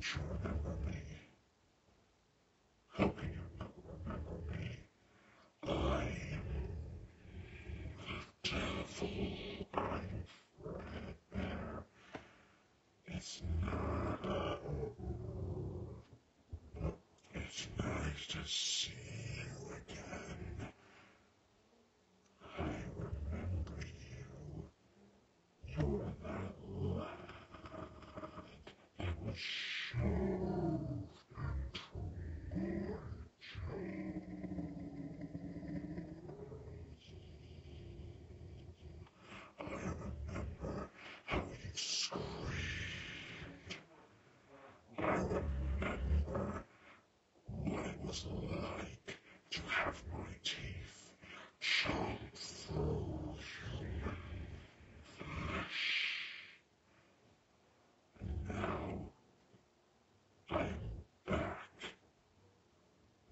you remember me? How can you not remember me? I'm the devil. I'm Fredbear. It's not It's nice to see you again. I remember you. You're that lad that was shoved into my I remember how you screamed. I remember what it was like to have my teeth chomp through human flesh. And now I am back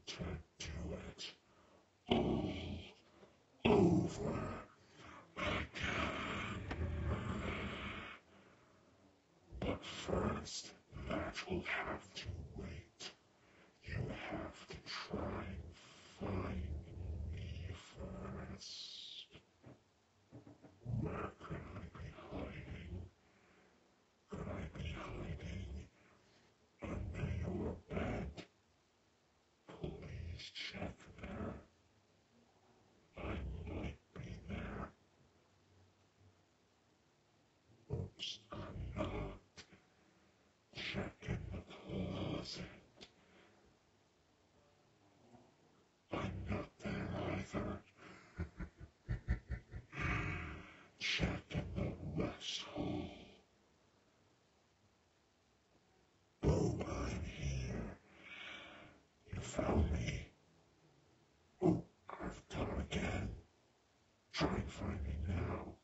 to do it all over again. But first, that will have to wait. You have to try and find me first. Where could I be hiding? Could I be hiding under your bed? Please check there. I might be there. Oops, I'm not. Check in the closet. I'm not there either. Check in the west hall. Oh, I'm here. You found me. Oh, I've gone again. Try and find me now.